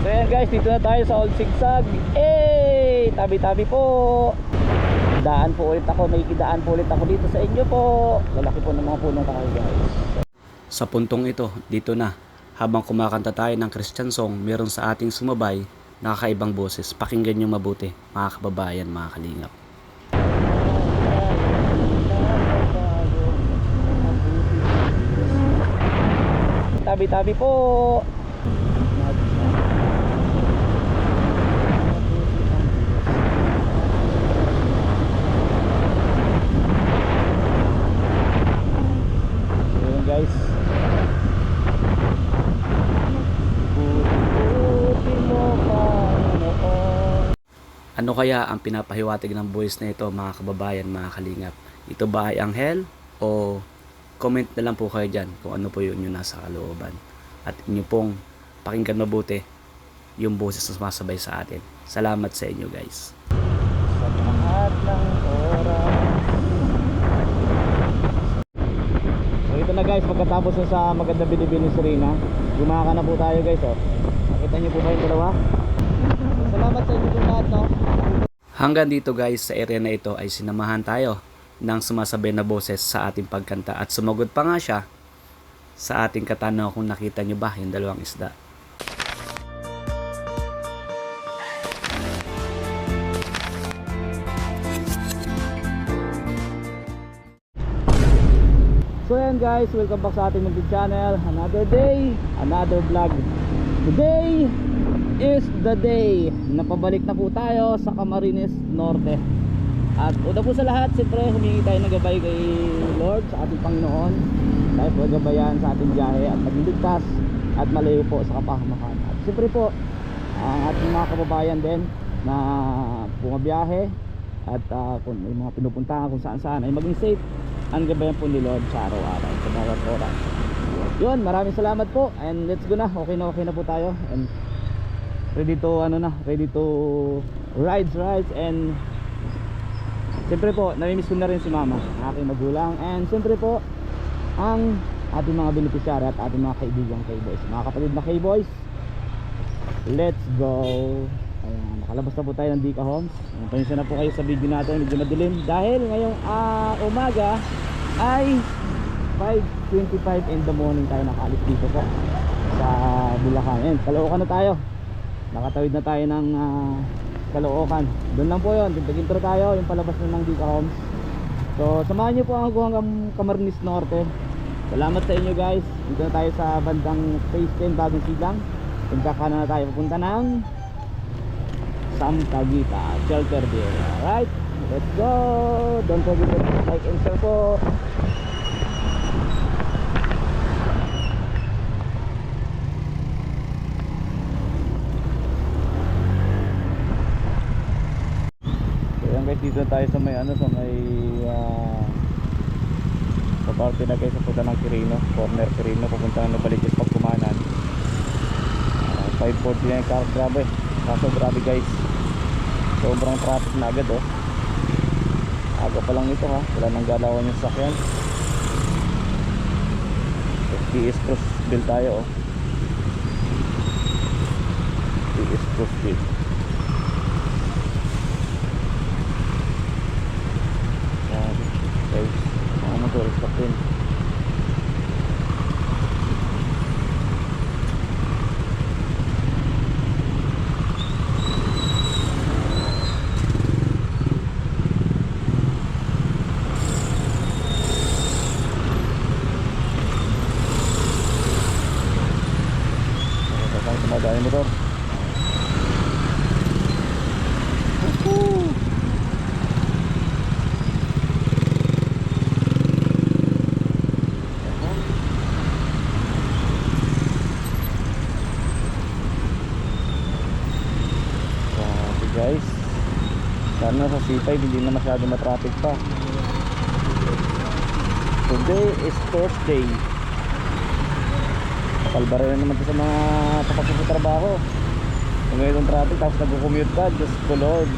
So yan guys, dito na tayo sa Old Sigsag. Tabi-tabi po. Daan po ulit ako, may kidaan po ulit ako dito sa inyo po. Lalaki po ng mga punong kahoy guys. Sa puntong ito, dito na, habang kumakanta tayo ng Christian song, meron sa ating sumabay na kakaibang boses. Pakinggan nyo mabuti, mga kababayan, mga kalingap. Tabi-tabi po. Ayan guys. Ano kaya ang pinapahiwatig ng voice na ito, mga kababayan, mga kalingap? Ito ba ay anghel? O comment na lang po kayo dyan kung ano po yun yung nasa kalooban. At inyo pong pakinggan mabuti yung boses na sumasabay sa atin. Salamat sa inyo guys. Sa lahat ng oras. So ito na guys, pagkatapos na sa maganda binibini ni Serena, gumaka na po tayo guys. Oh. Nakita niyo po ba yung dalawa? So, salamat sa inyo po lahat, no? Hanggang dito guys, sa area na ito ay sinamahan tayo ng sumasabay na boses sa ating pagkanta. At sumagot pa nga siya sa ating katanungan kung nakita nyo ba yung dalawang isda. So yan guys, welcome back sa ating YouTube channel. Another day, another vlog. Today is the day na pabalik na po tayo sa Camarines Norte. At una po sa lahat, siyempre humingi tayo ng gabay kay Lord sa ating Panginoon. Tayo po gabayan sa ating biyahe at magligtas at malayo po sa kapahamakan. At siyempre po, ang ating mga kababayan din na pumabiyahe at kung may mga pinupuntahan kung saan saan ay maging safe. Ang gabayan po ni Lord sa araw-araw, sa bawat oras. Yun, maraming salamat po. And let's go na, okay na po tayo. And ready to ready to rides and siyempre po namimiss ko na rin si mama, aking magulang, and siyempre po ang ating mga beneficiary at ating mga kaibigang K-Boys, mga kapatid na K-Boys. Let's go. Ayan, nakalabas na po tayo ng Dika Homes. Pasensya na po kayo sa video natin, medyo madilim dahil ngayong umaga ay 5:25 in the morning tayo nakalis dito po sa Bulacan. Ayan, Caloocan na tayo. Nakatawid na tayo ng Caloocan. Doon lang po yun, intro tayo, yung palabas na ng Dika Homes. So samahan nyo po ako hanggang Camarines Norte. Salamat sa inyo guys. Dito na tayo sa bandang Phase 10 Bagong Silang. Pagkakanan na tayo papunta ng Sampaguita Shelterville. Alright, let's go. Don't forget to like and share po. Guys, dito tayo sa may sa may sa parte na guys, sa punta ng Quirino, corner Quirino, papunta ng Novaliches Pagkumanan. 5:40 na yung car, grabe. Kaso grabe guys, sobrang traffic na agad oh. Aga pa lang nito ha, wala nang galawan yung sakyan. PS Crossville tayo oh. PS Crossville. Guys, mga motor stop din. Tumadaan yung motor. Guys, sana sa C5 hindi na masyado matraffic pa. Today is Thursday. Palbara na naman ito sa mga papasok sa trabaho. Kung ngayon yung traffic tapos nag-commute ka, just to Lord.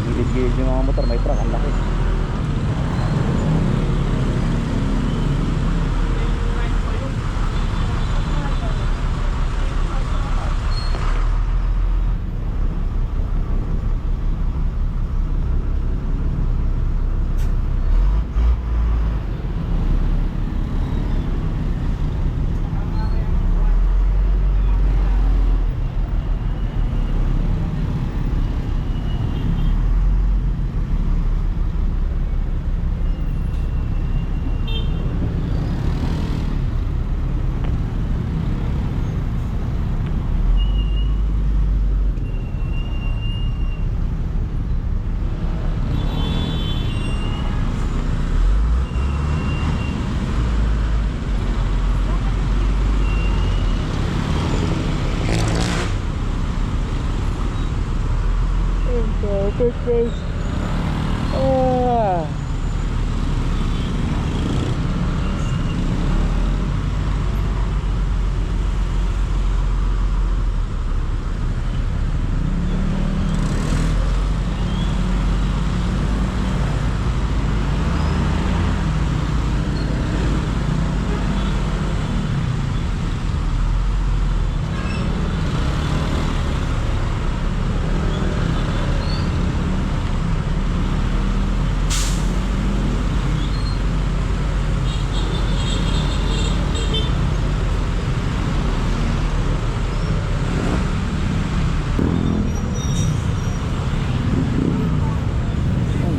Gilid-gilid yung mga motor, may truck, ang laki. face. Ah.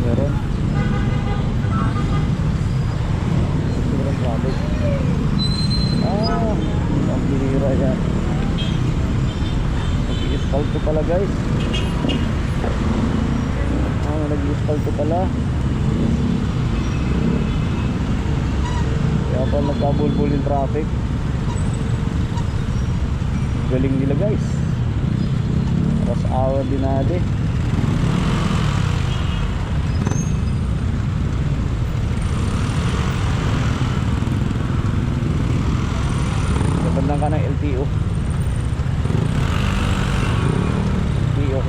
Meron. Meron traffic. Ang bihira yan. Nag-i-spalto pala guys. Nag-i-spalto pala. Kaya pa nagkabulbul yung traffic. Galing nila guys. Rush hour din natin. Kapandang ka ng LTO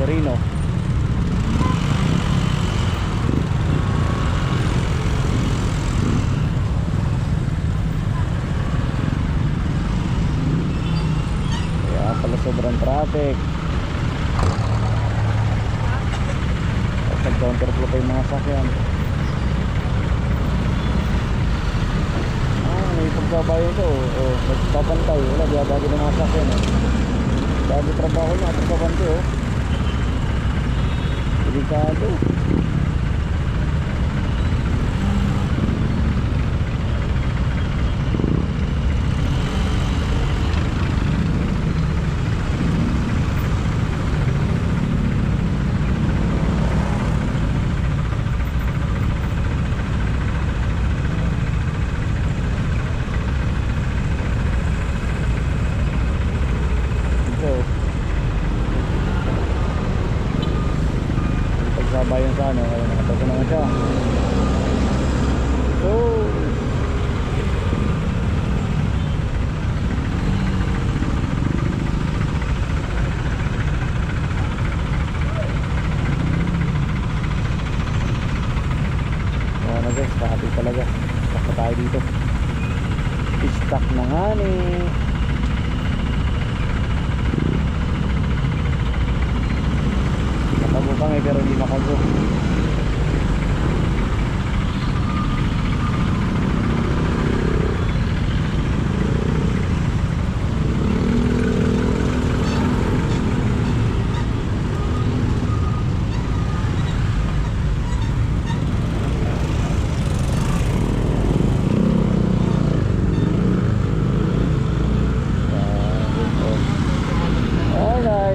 Quirino. Kaya pala sobrang traffic. Nag-counterflow pa yung mga sakyan. May pagkabayo ito. Nagpapantay. Wala, diabagi ng mga sakyan. Bago trabaho na, pagkabantay. Delikado. Bayan sa ano, ayun, nakatago naman siya. Na guys, traffic talaga. Stuck pa tayo dito. Stuck na nga ni. Nakago kami pero hindi nakago.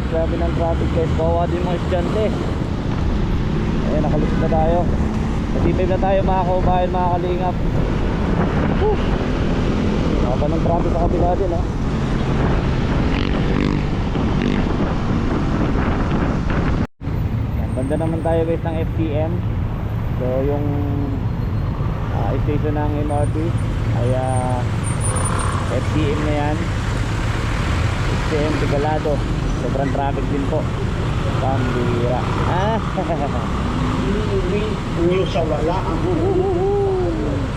Grabe ng traffic guys, kawawa din mga estudyante. Ayan, nakalusot na tayo. Natipid na tayo mga kaubayan, mga kalingap. Haba ng traffic sa kabila din ha. Banda naman tayo guys ng FTM. So yung station ng MRT ay FTM na yan. FTM Tigalado. Sobrang traffic din po. Pambira. New sa wala.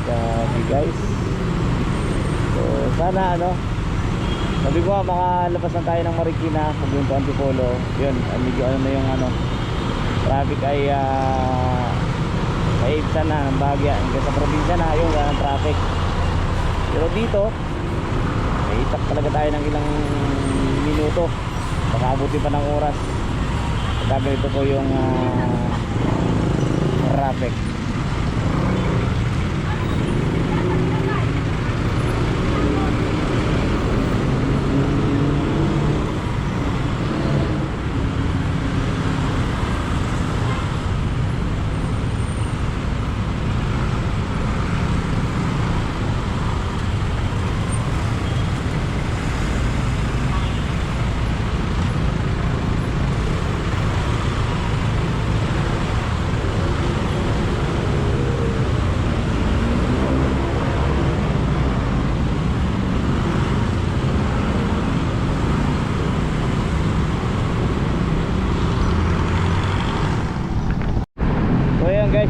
Sabi guys. So sana ano, sabi ko makalabas na tayo ng Marikina hanggang to Antipolo. Yun, medyo ano na yung ano, traffic ay maibsan na ng Bagya. Hanggang sa probinsya na yung traffic. Pero dito may itak talaga tayo ng ilang minuto. Baka abutin pa ng oras. Kaya ito po yung traffic.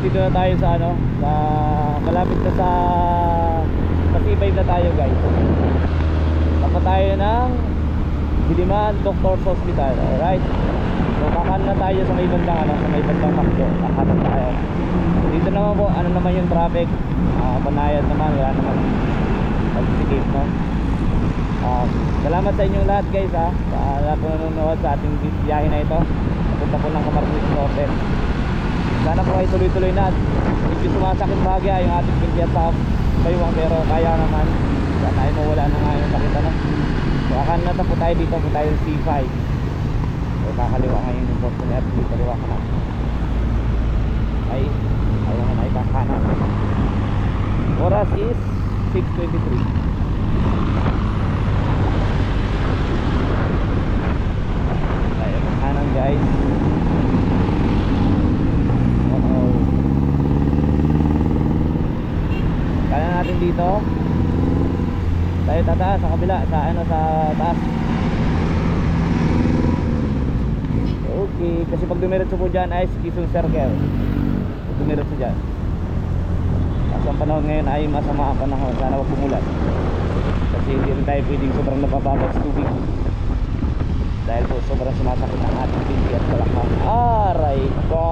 dito na tayo sa ano, sa malapit na sa C5 na tayo guys. Tapos tayo ng Diliman Doctors Hospital. Alright. So kakan na tayo sa may bandang ano, sa may bandang Makdo. Kakanan tayo. Dito naman po, ano naman yung traffic. Panayad naman, wala naman pagsikip, no? Salamat sa inyong lahat guys ha, sa lahat po nanonood sa ating biyahe na ito. Papunta po ng Camarines Norte. Sana po ay tuloy-tuloy na. Medyo sumasakit bagay yung ating pintiyan sa baywang, pero kaya naman. Sana ay mawala na nga yung sakit ano. So akan na po tayo dito, po tayo C5. So kakaliwa ngayon yung Fortuner, dito kaliwa ka na. Ay, ayaw nga na ikakanan. Oras is 6:23. Tayo ng kanan guys. Kaya natin dito. Tayo tataas sa kabila, sa ano, sa taas. Okay, kasi pag dumiretso po dyan ay Quezon Circle. Pag dumiretso dyan. Kasi ang panahon ngayon ay masama ang panahon. Sana wag bumulan. Kasi hindi rin tayo pwedeng sobrang napapagod sa tubig. Dahil po sobrang sumasakit ang ating pinti at balakang. Aray ko!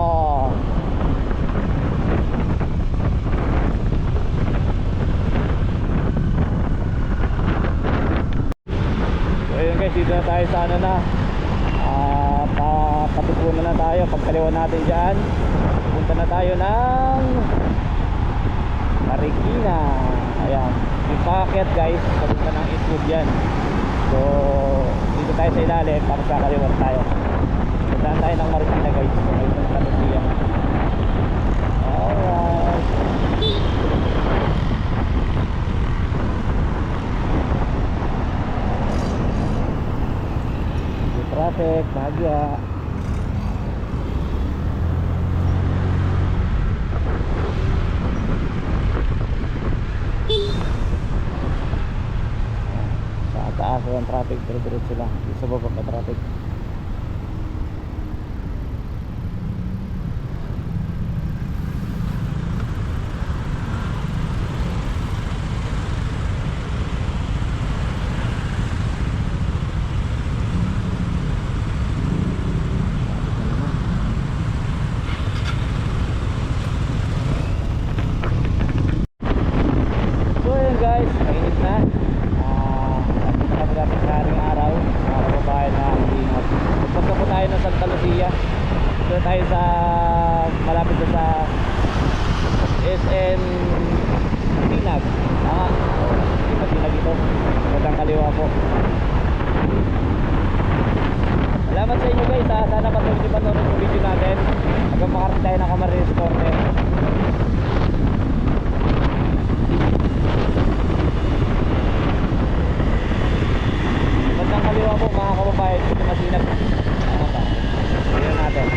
So ayun guys, dito na tayo sa ano na, patupunan na tayo. Pagkaliwan natin dyan, punta na tayo ng Marikina. Ayan, yung packet guys, papunta ng Eastwood yan. So dito tayo sa ilalim, tapos kakaliwan tayo. Puntaan tayo ng Marikina guys. So ayun ang Kalusiya. Alright. Yung traffic, bahagya. Sa taas ang traffic, dire-diretso lang. Sa baba pa traffic. So yun guys, mainit na. Napagdating sa ating araw, mga kababayan na ingat. Pagpunta po tayo ng Santa Lucia. Dito tayo sa malapit na sa SM Tinag. Hindi pa Tinag ito. Magandang kaliwa po. Salamat sa inyo guys ha. Sana patuloy nyo panorin yung video natin hanggang makarating tayo ng Camarines Norte. Magandang kaliwa po mga kababayan. Dito masinag. Ano ba? Tignan natin.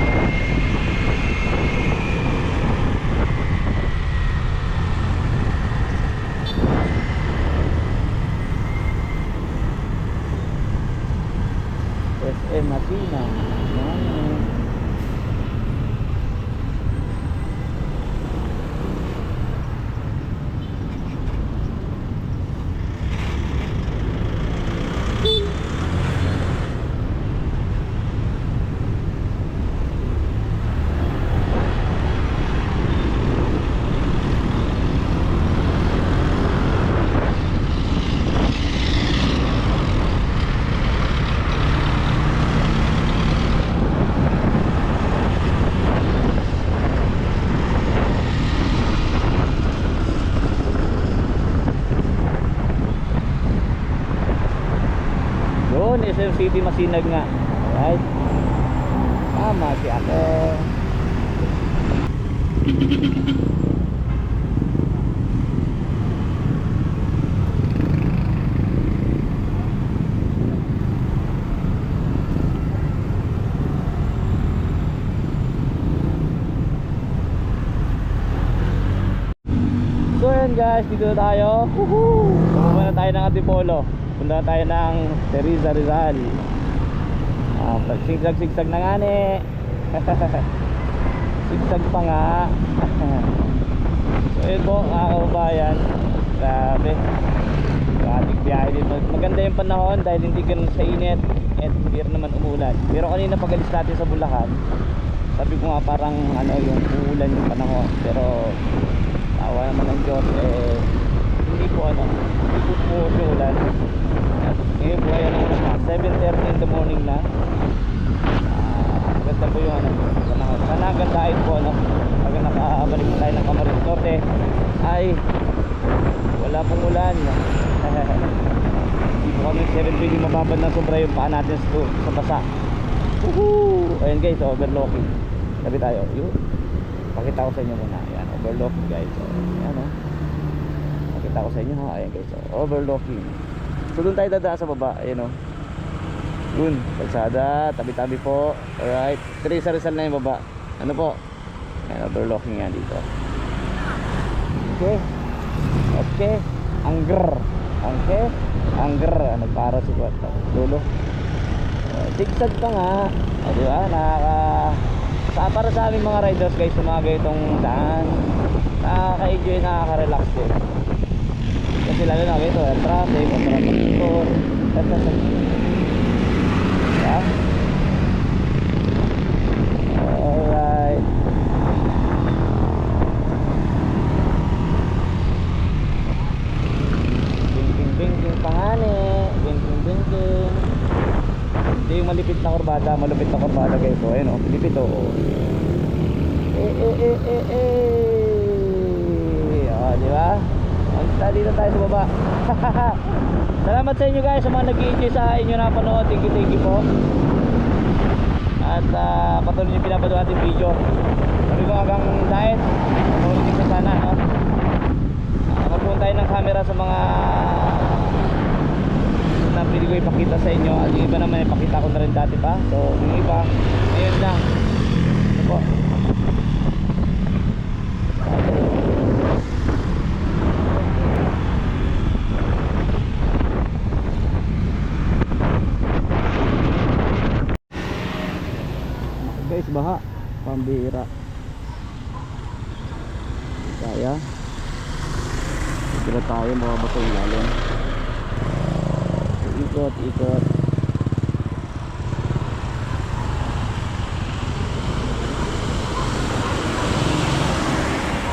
SM Masina. Yun, SM City Masinag nga. Alright. Tama si ate. So yun guys, dito na tayo. Bumaba na tayo ng Antipolo. Punta na tayo ng Teresa Rizal. Pagsigsag-sigsag na nga ni. Zigzag pa nga. So yun po mga kababayan, grabe, ating biyahe dito. Maganda yung panahon dahil hindi ganun sa init at hindi rin naman umulan. Pero kanina pag alis natin sa Bulacan, sabi ko nga parang ano yung uulan yung panahon. Pero awa naman ng Diyos, hindi po yung ulan. At ngayon po ay ano na, 7:30 in the morning na. Ganda po yung panahon. Sana gandahin po pag nakabalik po tayo ng Camarines Norte ay wala pong ulan. Hindi po kami 7:20 mababad na sobra yung paa natin sa basa. Woohoo! Ayan guys, overlooking. Sabi tayo, yun. Pakita ko sa inyo muna. Ayan, overlooking guys. So, ayan pakita ko sa inyo ha. Ayan guys, overlooking. So doon tayo dadaan sa baba. Ayan Yun, kalsada, tabi-tabi po. Alright, Rizal na yung baba. Ano po? Ayan, overlooking yan dito. Okay. Angger. Nagpara si Kuwata. Dulo. Zigzag pa nga. Diba? Para sa aming mga riders guys, sumaga itong daan. Nakaka-enjoy, nakaka-relax din. Kasi lalo na ito, traffic, motor. Yeah. Alright. Bing pangani. Bing. Hindi yung malipit na kurbada, malupit na kurbada guys. So ayun malipit diba? Dito tayo sa baba. Salamat sa inyo guys sa mga nag-i-enjoy sa inyo na panood. Thank you po. At patuloy nyo pinapanood ating video. Sabi ko hanggang diet mamulitin ka sana magpunta tayo ng camera sa mga na pwede ko ipakita sa inyo. At yung iba naman ipakita ko na rin dati pa. So yung iba ngayon lang. Ito po. Guys, baha pambira kaya kira tayo mababato yung lalim. Ikot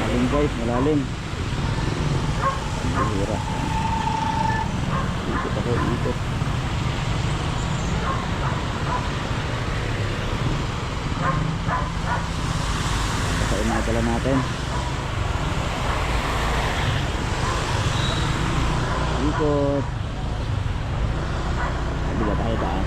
malalim guys, malalim pambira. Ikot dala natin ikot. Hindi ba tayo daan?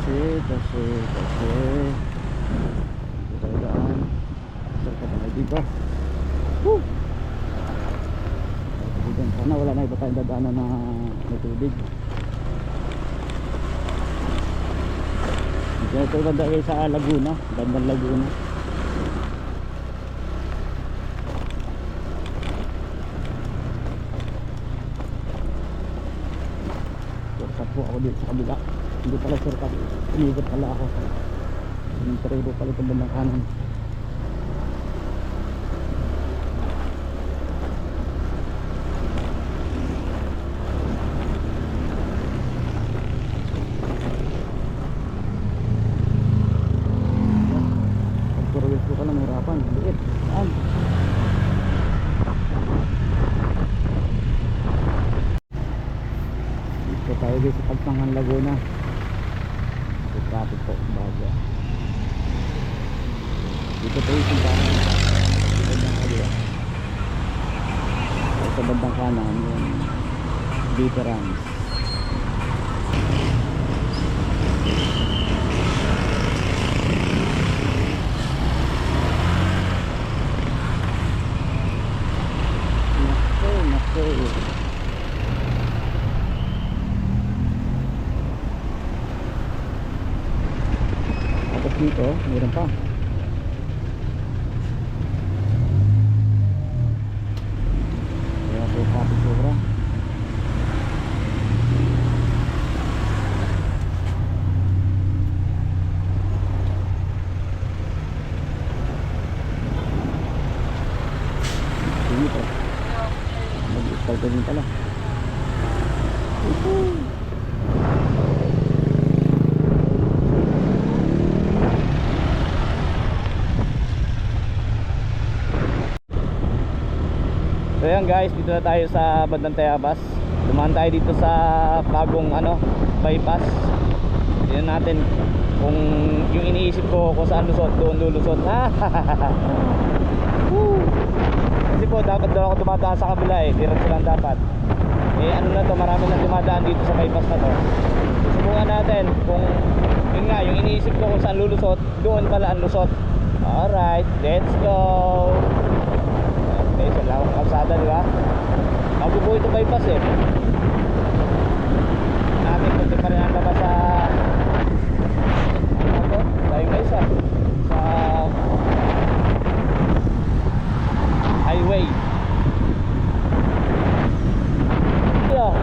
Kasi tayo daan sarap na dito. Sana wala na iba tayong dadaanan na may tubig. Ito ganda kayo sa Laguna, bandang Laguna. Surkat po ako dito sa kabila. Hindi pala surkat, inigot pala ako. Simenterero pala itong bandang kanan. Pagpurwis ko ka lang hirapan, liit. Saan? Dito tayo guys sa Pagtangan Laguna. Traffic po bago dito po yung simbahan. bandang kaliwa. Sa bandang kanan yung veterans. Nako. Tapos dito, meron pa. Kaya po traffic sobra. Dito. Mag-start ka din pala. So yan guys, dito na tayo sa bandang Tayabas. Dumaan tayo dito sa bagong bypass. Tingnan natin kung yung iniisip ko kung saan lusot, doon lulusot. Kasi po dapat daw ako dumadaan sa kabila diretso lang dapat. Na to, marami nang dumadaan dito sa bypass na to. Susubukan natin kung yun nga, yung iniisip ko kung saan lulusot, doon pala ang lusot. Alright, let's go. Okay, so lang kalsada, di ba? Bago po ito bypass natin kunti pa rin ang labas sa tayo guys sa highway. Yeah.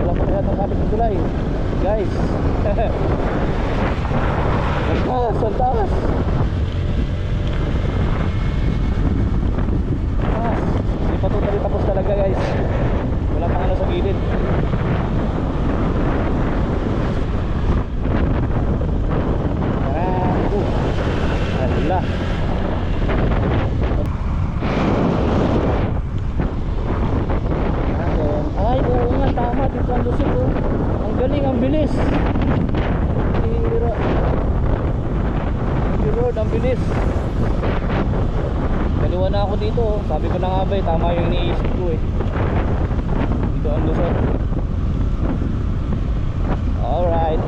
Wala pa rin itong kapit ng tulay guys. Ang taas. Hindi pa totally tapos talaga guys. Wala pang sa gilid. Hala. Ay, oo nga, tama. Dito ang lusot Ang galing, ang bilis. Road, ang bilis. Dalawa na ako dito. Sabi ko na nga ba tama yung iniisip ko dito ang lusot. Alright.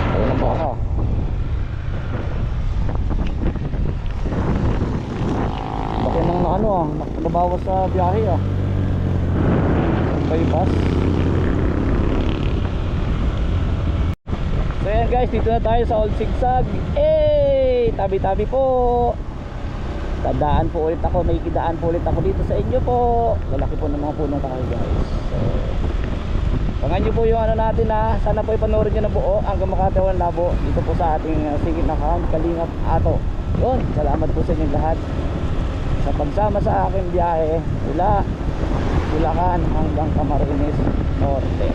Ayun ba ako? Bakit nang nakabawas sa biyahe bypass. So yan guys, dito na tayo sa Old Sigsag. Tabi-tabi po. Dadaan po ulit ako, may kidaan po ulit ako dito sa inyo po. Lalaki po ng mga punong kahoy guys. So, pangan nyo po yung natin sana po ipanoorin nyo na buo hanggang makatawan labo dito po sa ating singit na Kalingap Ato. Yun, salamat po sa inyong lahat sa pagsama sa aking biyahe mula Bulacan hanggang Camarines Norte.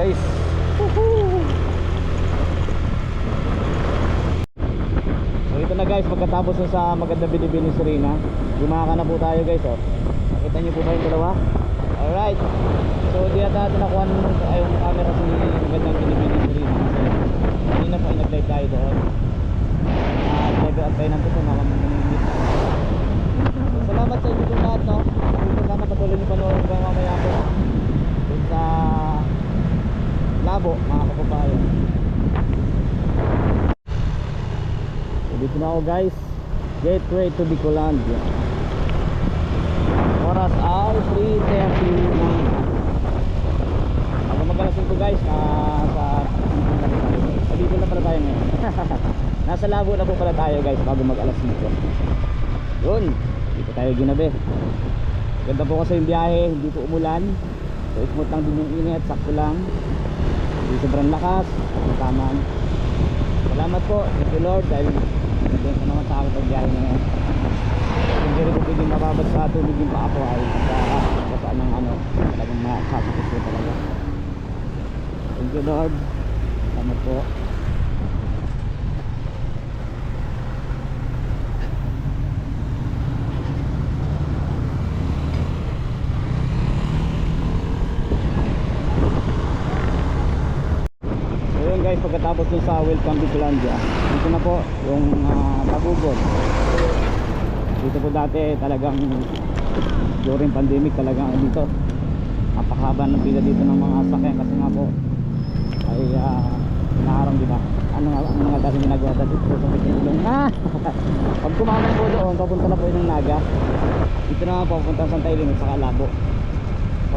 guys. Woohoo! So ito na guys, pagkatapos na sa maganda binibini ni Serena, gumaka na po tayo guys, oh. Nakita niyo po ba yung dalawa? Alright. So di na natin nakuha yung camera sa magandang binibini ni Serena kasi kanina pa nag-live tayo doon. Level up tayo nandito sa mga minutes. So salamat sa inyo kung lahat, no? Sana patuloy niyo panoorin ko mamaya po dun sa Labo, mga kababayan. So dito na ako guys, gateway to Bicolandia. Oras ay 3:39. Ako magalasin ko guys, dito na pala tayo ngayon. Nasa Labo na po pala tayo guys bago mag alas 5. Yun, dito tayo ginabi. Ganda po kasi yung biyahe, hindi po umulan. So smooth lang din yung init, sakto lang. Hindi sobrang lakas, taman. Salamat po, thank you Lord, dahil naging ko naman sa akin pag biyahe na yan. Hindi rin po pwedeng mababad sa tubig yung pa ako ay saan ng talagang makakasakit po talaga. Thank you Lord, salamat po. Guys, pagkatapos dun sa Welcome Bicolandia, dito na po yung Tabugod. Dito po dati talagang during pandemic talagang dito napakahaba ng pila dito ng mga sakyan kasi nga po ay naharang, di ba? Ano nga dati ginagawa dati po sa Pitilong. Pag kumamang po doon, papunta na po yun ng Naga. Dito na po papunta sa Santa Elena at saka Labo.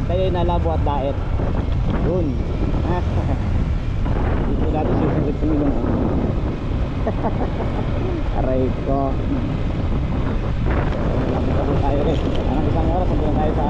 Pag tayo na Labo at Daet, yun. Dito dati susunod sa milong. Aray ko. Lapit na po tayo rin. Anong isang oras, punta na tayo sa